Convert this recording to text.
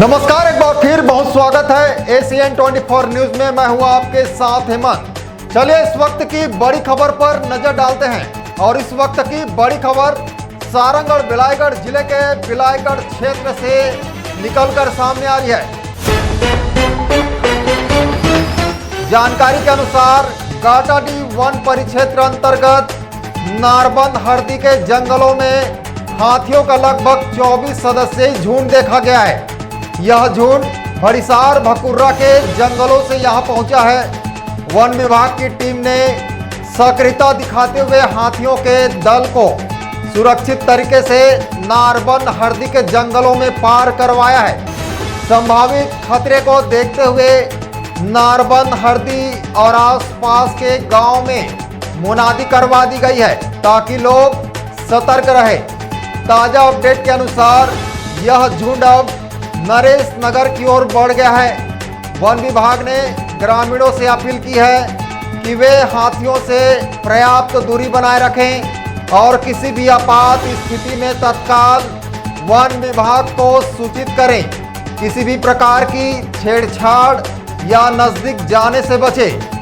नमस्कार, एक बार फिर बहुत स्वागत है एसीएन 24 न्यूज में। मैं हूं आपके साथ हेमंत। चलिए इस वक्त की बड़ी खबर पर नजर डालते हैं और इस वक्त की बड़ी खबर सारंगगढ़ बिलाईगढ़ जिले के बिलाईगढ़ क्षेत्र से निकलकर सामने आ रही है। जानकारी के अनुसार गाटाडीह वन परिक्षेत्र अंतर्गत नारबंद हरदी के जंगलों में हाथियों का लगभग 24 सदस्यीय झुंड देखा गया है। यह झुंड भड़िसार भकुर्रा के जंगलों से यहां पहुंचा है। वन विभाग की टीम ने सक्रियता दिखाते हुए हाथियों के दल को सुरक्षित तरीके से नारबंद हरदी के जंगलों में पार करवाया है। संभावित खतरे को देखते हुए नारबंद हरदी और आसपास के गांव में मुनादी करवा दी गई है ताकि लोग सतर्क रहे। ताजा अपडेट के अनुसार यह झुंड अब नरेश नगर की ओर बढ़ गया है। वन विभाग ने ग्रामीणों से अपील की है कि वे हाथियों से पर्याप्त दूरी बनाए रखें और किसी भी आपात स्थिति में तत्काल वन विभाग को सूचित करें। किसी भी प्रकार की छेड़छाड़ या नजदीक जाने से बचें।